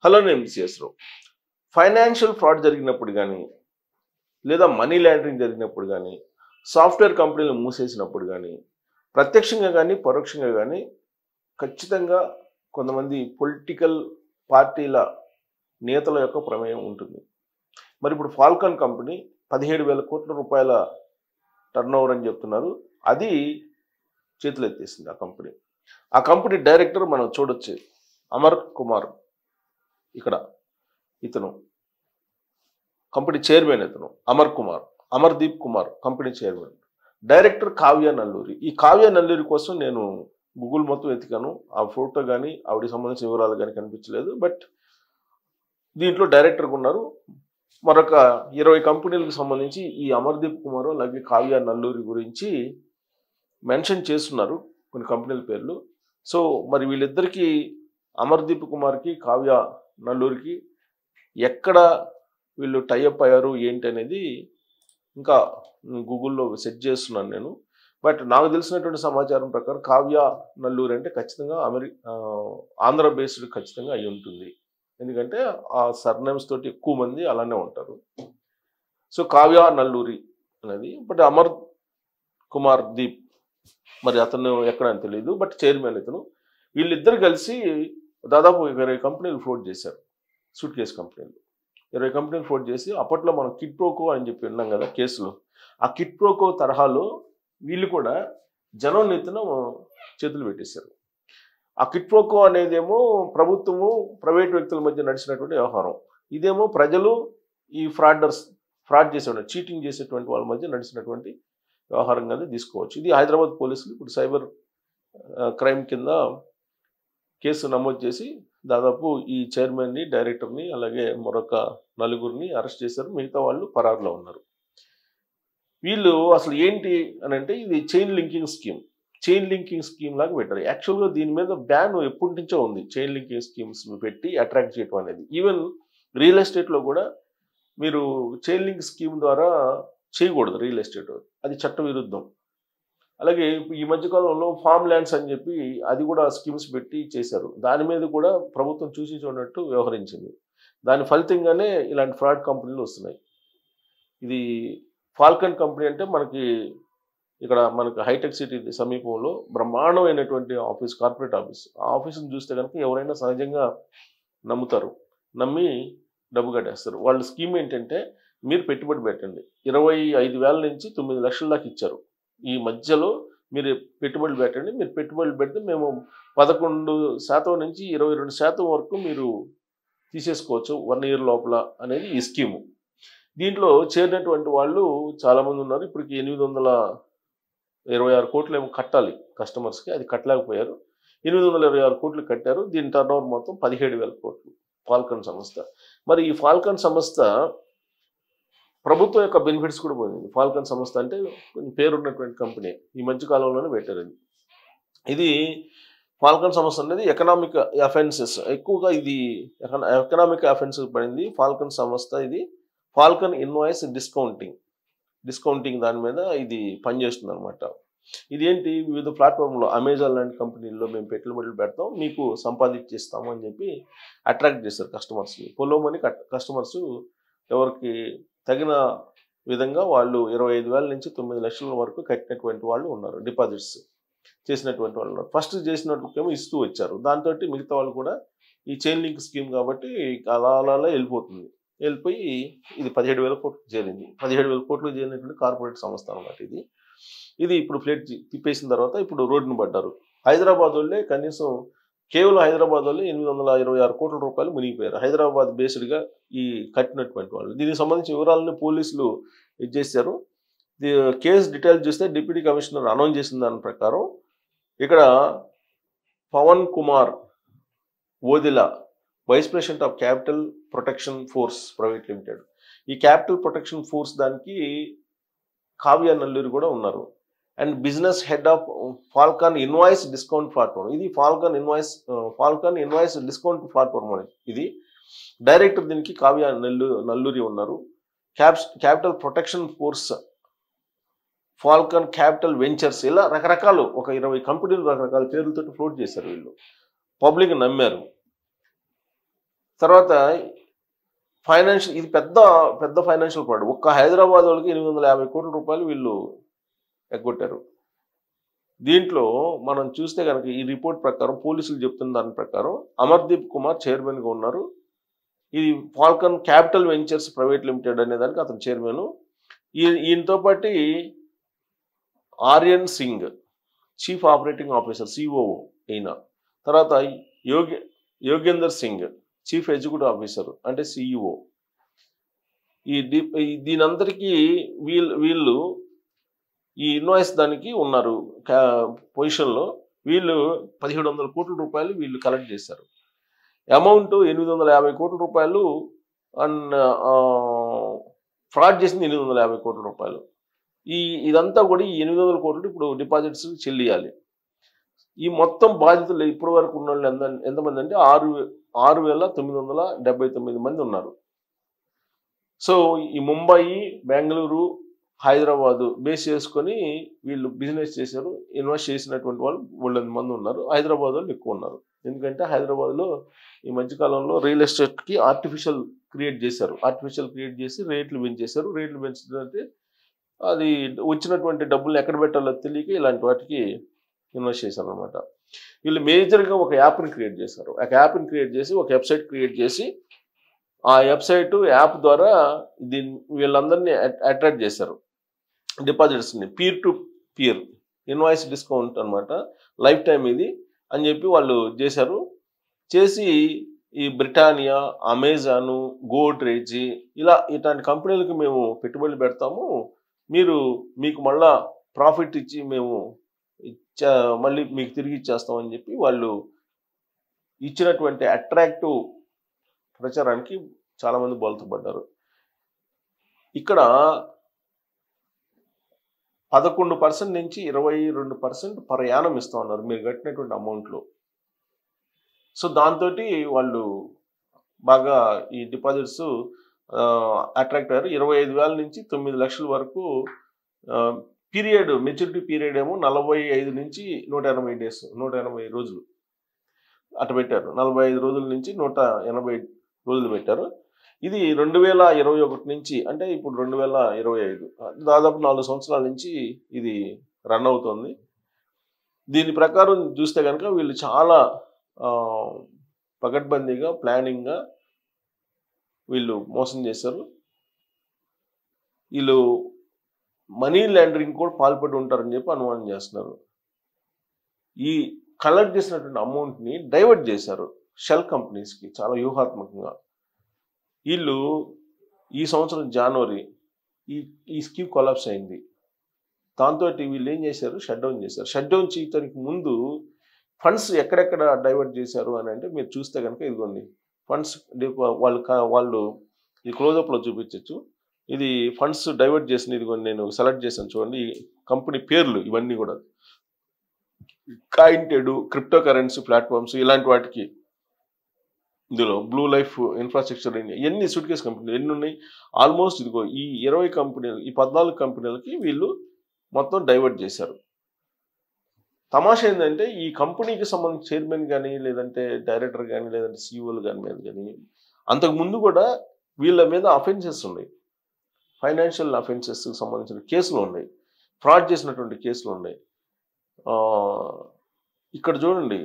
Hello నేను MCS రావు. Financial fraud జరిగినప్పుడు కానీ లేదా మనీ లాండరింగ్ జరిగినప్పుడు కానీ సాఫ్ట్వేర్ కంపెనీలు మూసేసినప్పుడు కానీ ప్రత్యక్షంగా కానీ పరోక్షంగా కానీ ఖచ్చితంగా కొంతమంది పొలిటికల్ పార్టీల నేతల యొక్క ప్రమేయం ఉంటుంది. మరి ఇప్పుడు ఫాల్కాన్ కంపెనీ 17,000 కోట్ల రూపాయల టర్నోవర్ అని చెప్తున్నారు. అది చేతులు ఎత్తేసింది ఆ కంపెనీ డైరెక్టర్ మనం చూడొచ్చు, అమర్ కుమార్. ఇక్కడ ఇతను కంపెనీ చైర్మన్, ఇతను Amardeep Kumar company chairman. Director Kavya Nalluri. ఈ కావ్య నల్లూరి కోసం నేను గూగుల్ మొత్తం వెతికాను. ఆ ఫోటో కానీ ఆవిడకి సంబంధించిన వివరాలు కానీ కనిపించలేదు. బట్ దీంట్లో డైరెక్టర్గా ఉన్నారు. మరొక 20 కంపెనీలకు సంబంధించి ఈ అమర్దీప్ కుమార్ అలాగే కావ్య నల్లూరి గురించి మెన్షన్ చేస్తున్నారు కొన్ని కంపెనీల పేర్లు. సో మరి వీళ్ళిద్దరికీ, అమర్దీప్ కుమార్కి కావ్య నల్లూరికి ఎక్కడ వీళ్ళు టైఅప్ అయ్యారు ఏంటి అనేది ఇంకా గూగుల్లో సెర్చ్ చేస్తున్నాను నేను. బట్ నాకు తెలిసినటువంటి సమాచారం ప్రకారం కావ్య నల్లూరి అంటే ఖచ్చితంగా ఆంధ్ర బేస్డ్ ఖచ్చితంగా అయి ఉంటుంది. ఎందుకంటే ఆ సర్నేమ్స్ తోటి ఎక్కువ మంది అలానే ఉంటారు. సో కావ్య నల్లూరి అనేది. బట్ అమర్ కుమార్ దీప్ మరి అతను ఎక్కడ అని తెలియదు. బట్ చైర్మన్ ఇతను. వీళ్ళిద్దరు కలిసి దాదాపు 20 కంపెనీలు ఫ్లోట్ చేశారు. సూట్ కేసు కంపెనీలు 20 కంపెనీలు ఫ్లోట్ చేసి, అప్పట్లో మనం కిట్ ప్రోకో అని చెప్పి విన్నాం కదా కేసులో, ఆ కిట్ ప్రోకో తరహాలో వీళ్ళు కూడా జనం నెత్తిన చేతులు పెట్టేశారు. ఆ కిట్ ప్రోకో అనేదేమో ప్రభుత్వము ప్రైవేట్ వ్యక్తుల మధ్య నడిచినటువంటి వ్యవహారం. ఇదేమో ప్రజలు ఈ ఫ్రాడ్ చేసేవాళ్ళు, చీటింగ్ చేసేటువంటి వాళ్ళ మధ్య నడిచినటువంటి వ్యవహారంగానే తీసుకోవచ్చు. ఇది హైదరాబాద్ పోలీసులు ఇప్పుడు సైబర్ క్రైమ్ కింద కేసు నమోదు చేసి దాదాపు ఈ చైర్మన్ని, డైరెక్టర్ని అలాగే మరొక 4గురిని అరెస్ట్ చేశారు. మిగతా వాళ్ళు పరారులో ఉన్నారు. వీళ్ళు అసలు ఏంటి అని అంటే, ఇది చైన్ లింకింగ్ స్కీమ్ లాగా పెట్టారు. యాక్చువల్గా దీని మీద బ్యాన్ ఎప్పటి నుంచో ఉంది. చైన్ లింకింగ్ స్కీమ్స్ పెట్టి అట్రాక్ట్ చేయడం అనేది. ఈవెన్ రియల్ ఎస్టేట్లో కూడా మీరు చైన్ లింక్ స్కీమ్ ద్వారా చేయకూడదు రియల్ ఎస్టేట్, అది చట్ట విరుద్ధం. అలాగే ఈ మధ్యకాలంలో ఫామ్ ల్యాండ్స్ అని చెప్పి అది కూడా స్కీమ్స్ పెట్టి చేశారు. దాని మీద కూడా ప్రభుత్వం చూసి చూడనట్టు వ్యవహరించింది. దాని ఫలితంగానే ఇలాంటి ఫ్రాడ్ కంపెనీలు వస్తున్నాయి. ఇది ఫాల్కన్ కంపెనీ అంటే మనకి హైటెక్ సిటీ సమీపంలో బ్రహ్మాండమైనటువంటి ఆఫీస్, కార్పొరేట్ ఆఫీస్. ఆ ఆఫీస్ని చూస్తే కనుక ఎవరైనా సహజంగా నమ్ముతారు. నమ్మి డబ్బు కట్టేస్తారు. వాళ్ళ స్కీమ్ ఏంటంటే, మీరు పెట్టుబడి పెట్టండి. 25,000 నుంచి 9 లక్షల దాకా ఇచ్చారు. ఈ మధ్యలో మీరు పెట్టుబడులు పెట్టండి. మీరు పెట్టుబడులు పెడితే మేము 11% నుంచి 22% వరకు మీరు తీసేసుకోవచ్చు 1 ఇయర్ లోపల అనేది ఈ స్కీము. దీంట్లో చేరినటువంటి వాళ్ళు చాలామంది ఉన్నారు. ఇప్పటికి 826 కోట్లు ఏమో కట్టాలి కస్టమర్స్కి, అది కట్టలేకపోయారు. 826 కోట్లు కట్టారు. దీని టర్నోవర్ మొత్తం 17,000 కోట్లు ఫాల్కన్ సంస్థ. మరి ఈ ఫాల్కన్ సంస్థ ప్రభుత్వం యొక్క బెనిఫిట్స్ కూడా పోయింది. ఫాల్కన్ సంస్థ అంటే కొంచెం పేరున్నటువంటి కంపెనీ, ఈ మధ్య కాలంలోనే పెట్టారు. ఇది ఫాల్కన్ సంస్థ అనేది ఎకనామిక్ అఫెన్సెస్ ఎక్కువగా, ఇది ఎకనామిక్ అఫెన్సెస్ పడింది ఫాల్కన్ సంస్థ. ఇది ఫాల్కన్ ఇన్వాయిస్ డిస్కౌంటింగ్ దాని మీద ఇది పనిచేస్తుంది అనమాట. ఇది ఏంటి, వివిధ ప్లాట్ఫామ్లో అమెజాన్ లాంటి కంపెనీల్లో మేము పెట్టుబడులు పెడతాం, మీకు సంపాదించేస్తాము అని చెప్పి అట్రాక్ట్ చేస్తారు కస్టమర్స్ని. పొలోమని కస్టమర్స్ ఎవరికి తగిన విధంగా వాళ్ళు 25,000 నుంచి 9 లక్షల వరకు కట్టినటువంటి వాళ్ళు ఉన్నారు. డిపాజిట్స్ చేసినటువంటి వాళ్ళు ఉన్నారు. ఫస్ట్ చేసినట్టుకేమో ఇస్తూ వచ్చారు. దాంతో మిగతా వాళ్ళు కూడా ఈ చైన్ లింక్ స్కీమ్ కాబట్టి అలా వెళ్ళిపోతుంది. వెళ్ళిపోయి ఇది 17,000 కోట్లు చేరింది. 17,000 కోట్లు చేరినటువంటి కార్పొరేట్ సంస్థ అనమాట ఇది ఇప్పుడు ప్లేట్ తిప్పేసిన తర్వాత ఇప్పుడు రోడ్డును పడ్డారు. హైదరాబాద్ వాళ్ళే కనీసం కేవలం హైదరాబాద్ వాళ్ళు 826 కోట్ల రూపాయలు మునిగిపోయారు. హైదరాబాద్ బేస్డ్గా ఈ కట్టినటువంటి వాళ్ళు. దీనికి సంబంధించిన వివరాలను పోలీసులు చేశారు. కేసు డీటెయిల్స్ చూస్తే డిప్యూటీ కమిషనర్ అనౌన్స్ చేసిన దాని ప్రకారం ఇక్కడ Pavan Kumar Odela, vice president of Capital Protection Force Private Limited. ఈ క్యాపిటల్ ప్రొటెక్షన్ ఫోర్స్ దానికి కావ్య నల్లూరి కూడా ఉన్నారు. And business head of Falcon Invoice Discount Platform. ఇది ఫాల్కాన్ ఇన్వాయిస్ డిస్కౌంట్ ప్లాట్ఫామ్ అని. ఇది డైరెక్టర్ దీనికి కావ్య నల్లూరి ఉన్నారు. Capital Protection Force, Falcon Capital Ventures, ఇలా రకరకాలు ఒక 20 కంపెనీలు రకరకాల పేర్లతో ఫ్లోట్ చేశారు. వీళ్ళు పబ్లిక్ నమ్మారు. తర్వాత ఫైనాన్షియల్, ఇది పెద్ద పెద్ద ఫైనాన్షియల్ ఫ్రాడ్. ఒక్క హైదరాబాద్ వాళ్ళకి 850 కోట్ల రూపాయలు వీళ్ళు ఎగ్గొట్టారు. దీంట్లో మనం చూస్తే కనుక ఈ రిపోర్ట్ ప్రకారం, పోలీసులు చెప్తున్న దాని ప్రకారం అమర్దీప్ కుమార్ చైర్మన్గా ఉన్నారు. ఇది Falcon capital ventures private limited అనే దానికి అతను చైర్మన్. ఈయనతో పాటు Aryan Singh chief operating officer, COO ఈయన. తర్వాత Yogender Singh chief executive officer అంటే సిఇఓ. దీనందరికీ వీళ్ళు ఈ ఇన్వాయిస్ దానికి ఉన్నారు పొజిషన్లో. వీళ్ళు 1700 కోట్ల రూపాయలు వీళ్ళు కలెక్ట్ చేశారు. అమౌంట్ 850 కోట్ల రూపాయలు. ఫ్రాడ్ చేసింది 850 కోట్ల రూపాయలు. ఇదంతా కూడా ఈ 800 కోట్లు ఇప్పుడు డిపాజిట్స్ చెల్లియాలి. ఈ మొత్తం బాధితులు ఇప్పటి వరకు ఉన్న వాళ్ళు ఎంతమంది అంటే 6,979 మంది ఉన్నారు. సో ఈ ముంబై, బెంగళూరు, హైదరాబాదు బేస్ చేసుకొని వీళ్ళు బిజినెస్ చేశారు. ఇన్వెస్ట్ చేసినటువంటి వాళ్ళు 300 మంది ఉన్నారు. హైదరాబాద్ వాళ్ళు ఎక్కువ ఉన్నారు. ఎందుకంటే హైదరాబాద్లో ఈ మధ్యకాలంలో రియల్ ఎస్టేట్కి ఆర్టిఫిషియల్ క్రియేట్ చేశారు. ఆర్టిఫిషియల్ క్రియేట్ చేసి రేట్లు పెంచేశారు. రేట్లు పెంచితే అది వచ్చినటువంటి డబ్బులు ఎక్కడ పెట్టాలో తెలియక ఇలాంటి వాటికి ఇన్వెస్ట్ చేశారు అనమాట. వీళ్ళు మేజర్గా ఒక యాప్ని క్రియేట్ చేశారు. ఒక యాప్ని క్రియేట్ చేసి, ఒక వెబ్సైట్ క్రియేట్ చేసి, ఆ వెబ్సైట్ యాప్ ద్వారా వీళ్ళందరినీ అట్రాక్ట్ చేశారు. డిపాజిట్స్ని peer to peer invoice discount అనమాట, లైఫ్ టైం ఇది అని చెప్పి వాళ్ళు చేశారు. చేసి ఈ బ్రిటానియా, అమెజాను, గోడ్రేజ్ ఇట్లాంటి కంపెనీలకు మేము పెట్టుబడులు పెడతాము, మీకు మళ్ళా ప్రాఫిట్ ఇచ్చి మేము మళ్ళీ మీకు తిరిగి ఇచ్చేస్తామని చెప్పి వాళ్ళు ఇచ్చినటువంటి అట్రాక్టివ్ ప్రచారానికి చాలామంది బోల్తా పడ్డారు. ఇక్కడ 11% నుంచి 22% పర్ యానం ఇస్తా ఉన్నారు మీరు కట్టినటువంటి అమౌంట్లో. సో దాంతో వాళ్ళు బాగా ఈ డిపాజిట్స్ అట్రాక్ట్ అయ్యారు. 25,000 నుంచి 9 లక్షల వరకు పీరియడ్, మెచ్యూరిటీ పీరియడ్ ఏమో 45 నుంచి 180 డేస్, 180 రోజులు అటు పెట్టారు. 45 రోజుల నుంచి 180 రోజులు పెట్టారు. ఇది 2021 నుంచి, అంటే ఇప్పుడు 2025, దాదాపు 4 సంవత్సరాల నుంచి ఇది రన్ అవుతుంది. దీని ప్రకారం చూస్తే కనుక వీళ్ళు చాలా పకడ్బందీగా, ప్లానింగ్గా వీళ్ళు మోసం చేశారు. వీళ్ళు మనీ లాండరింగ్ కూడా పాల్పడి ఉంటారని చెప్పి అనుమానం చేస్తున్నారు. ఈ కలెక్ట్ చేసినటువంటి అమౌంట్ని డైవర్ట్ చేశారు షెల్ కంపెనీస్కి చాలా వ్యూహాత్మకంగా. వీళ్ళు ఈ సంవత్సరం జనవరి ఈ స్కీమ్ కొలాప్స్ అయింది. దాంతో వీళ్ళు ఏం చేశారు, షట్ డౌన్ చేశారు. షట్ డౌన్ చేయడానికి ముందు ఫండ్స్ ఎక్కడెక్కడ డైవర్ట్ చేశారు అని అంటే మీరు చూస్తే కనుక ఇదిగోండి ఫండ్స్ వాళ్ళు ఈ క్లోజప్లో చూపించవచ్చు. ఇది ఫండ్స్ డైవర్ట్ చేసిన, ఇదిగోండి నేను సెలెక్ట్ చేశాను చూడండి. ఈ కంపెనీ పేర్లు ఇవన్నీ కూడా కాయింటెడ్, క్రిప్టో కరెన్సీ ప్లాట్ఫామ్స్ ఇలాంటి వాటికి. ఇందులో బ్లూ లైఫ్ ఇన్ఫ్రాస్ట్రక్చర్ ఎన్ని సూట్ కేస్ కంపెనీలు ఎన్ని ఉన్నాయి, ఆల్మోస్ట్ ఇదిగో ఈ 20 కంపెనీలు, ఈ 14 కంపెనీలకి వీళ్ళు మొత్తం డైవర్ట్ చేశారు. తమాషా ఏంటంటే ఈ కంపెనీకి సంబంధించిన చైర్మన్ కానీ, లేదంటే డైరెక్టర్ కానీ, లేదంటే సిఇఓలు మీద కానీ అంతకుముందు కూడా వీళ్ళ మీద అఫెన్సెస్ ఉన్నాయి. ఫైనాన్షియల్ అఫెన్సెస్కి సంబంధించిన కేసులు ఉన్నాయి, ఫ్రాడ్ చేసినటువంటి కేసులు ఉన్నాయి. ఇక్కడ చూడండి,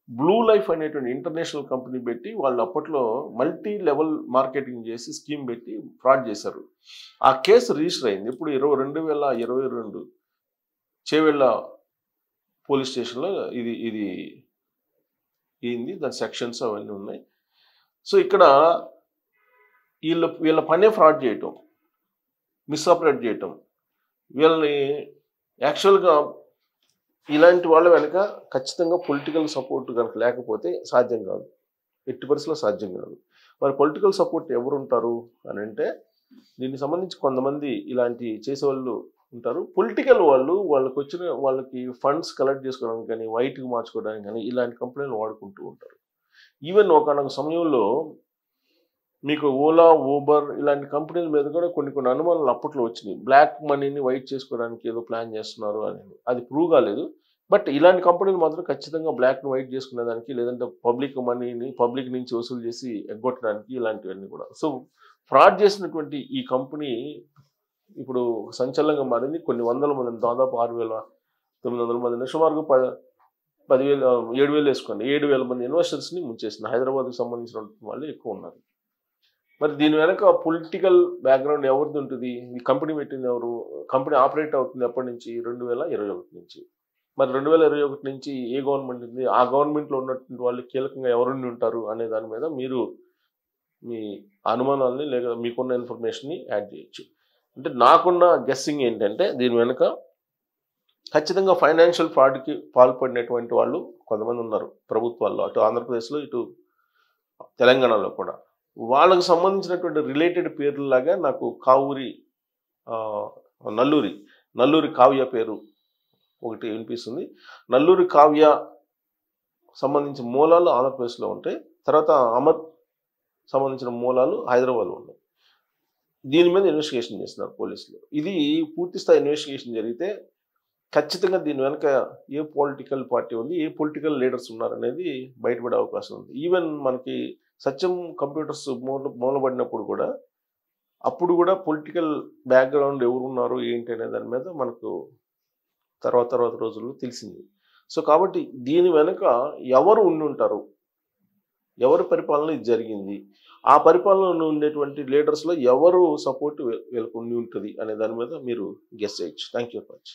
బ్లూ లైఫ్ అనేటువంటి ఇంటర్నేషనల్ కంపెనీ పెట్టి వాళ్ళు అప్పట్లో మల్టీ లెవెల్ మార్కెటింగ్ చేసి స్కీమ్ పెట్టి ఫ్రాడ్ చేశారు. ఆ కేసు రిజిస్టర్ అయింది ఇప్పుడు 2022 చేవెళ్ళ పోలీస్ స్టేషన్లో. ఇది ఏంది దాని సెక్షన్స్ అవన్నీ ఉన్నాయి. సో ఇక్కడ వీళ్ళ పనే ఫ్రాడ్ చేయటం, మిస్ఆపరేట్ చేయటం. వీళ్ళని యాక్చువల్గా ఇలాంటి వాళ్ళ వెనక ఖచ్చితంగా పొలిటికల్ సపోర్ట్ కనుక లేకపోతే సాధ్యం కాదు, ఎట్టి పరిస్థితుల్లో సాధ్యం కాదు. మరి పొలిటికల్ సపోర్ట్ ఎవరు ఉంటారు అని అంటే దీనికి సంబంధించి కొంతమంది ఇలాంటి చేసేవాళ్ళు ఉంటారు. పొలిటికల్ వాళ్ళకి ఫండ్స్ కలెక్ట్ చేసుకోవడానికి కానీ, వైట్కి మార్చుకోవడానికి కానీ ఇలాంటి కంపెనీలు వాడుకుంటూ ఉంటారు. ఈవెన్ ఒకనొక సమయంలో మీకు ఓలా, ఊబర్ ఇలాంటి కంపెనీల మీద కూడా కొన్ని అనుమానాలు అప్పట్లో వచ్చినాయి. బ్లాక్ మనీని వైట్ చేసుకోవడానికి ఏదో ప్లాన్ చేస్తున్నారు అని. అది ప్రూవ్ కాలేదు. బట్ ఇలాంటి కంపెనీలు మాత్రం ఖచ్చితంగా బ్లాక్ అండ్ వైట్ చేసుకునేదానికి, లేదంటే పబ్లిక్ మనీని పబ్లిక్ నుంచి వసూలు చేసి ఎగ్గొట్టడానికి ఇలాంటివన్నీ కూడా. సో ఫ్రాడ్ చేసినటువంటి ఈ కంపెనీ ఇప్పుడు సంచలనంగా మారింది. కొన్ని వందల మందిని, దాదాపు 6,900 మందిని, సుమారుగా 10,000 7,000 వేసుకోండి, 7,000 మంది ఇన్వెస్టర్స్ని ముంచేసింది. హైదరాబాద్కి సంబంధించిన వాళ్ళు ఎక్కువ ఉన్నారు. మరి దీని వెనక పొలిటికల్ బ్యాక్గ్రౌండ్ ఎవరిది ఉంటుంది? ఈ కంపెనీ పెట్టింది ఎవరు? కంపెనీ ఆపరేట్ అవుతుంది ఎప్పటి నుంచి? 2021 నుంచి. మరి 2021 నుంచి ఏ గవర్నమెంట్ ఉంది? ఆ గవర్నమెంట్లో ఉన్నటువంటి వాళ్ళు కీలకంగా ఎవరుండి ఉంటారు అనే దాని మీద మీరు మీ అనుమానాలని లేదా మీకున్న ఇన్ఫర్మేషన్ని యాడ్ చేయొచ్చు. అంటే నాకున్న గెస్సింగ్ ఏంటంటే దీని వెనుక ఖచ్చితంగా ఫైనాన్షియల్ ఫ్రాడ్కి పాల్పడినటువంటి వాళ్ళు కొంతమంది ఉన్నారు ప్రభుత్వాల్లో, అటు ఆంధ్రప్రదేశ్లో ఇటు తెలంగాణలో కూడా. వాళ్ళకు సంబంధించినటువంటి రిలేటెడ్ పేర్లలాగా నాకు కావూరి నల్లూరి కావ్య పేరు ఒకటి వినిపిస్తుంది. నల్లూరి కావ్య సంబంధించిన మూలాలు ఆంధ్రప్రదేశ్లో ఉంటాయి, తర్వాత అమర్ సంబంధించిన మూలాలు హైదరాబాద్లో ఉన్నాయి. దీని మీద ఇన్వెస్టిగేషన్ చేస్తున్నారు పోలీసులు. ఇది పూర్తి స్థాయి ఇన్వెస్టిగేషన్ జరిగితే ఖచ్చితంగా దీని వెనక ఏ పొలిటికల్ పార్టీ ఉంది, ఏ పొలిటికల్ లీడర్స్ ఉన్నారనేది బయటపడే అవకాశం ఉంది. ఈవెన్ మనకి సత్యం కంప్యూటర్స్ మూలబడినప్పుడు కూడా అప్పుడు కూడా పొలిటికల్ బ్యాక్గ్రౌండ్ ఎవరున్నారు ఏంటి అనే దాని మీద మనకు తర్వాత రోజుల్లో తెలిసింది. సో కాబట్టి దీని వెనుక ఎవరు ఉండి ఉంటారు, ఎవరి పరిపాలన ఇది జరిగింది, ఆ పరిపాలనలో ఉండేటువంటి లీడర్స్లో ఎవరు సపోర్ట్ వీళ్ళకు ఉండి ఉంటుంది అనే దాని మీద మీరు గెస్ చేయొచ్చు. Thank you very much.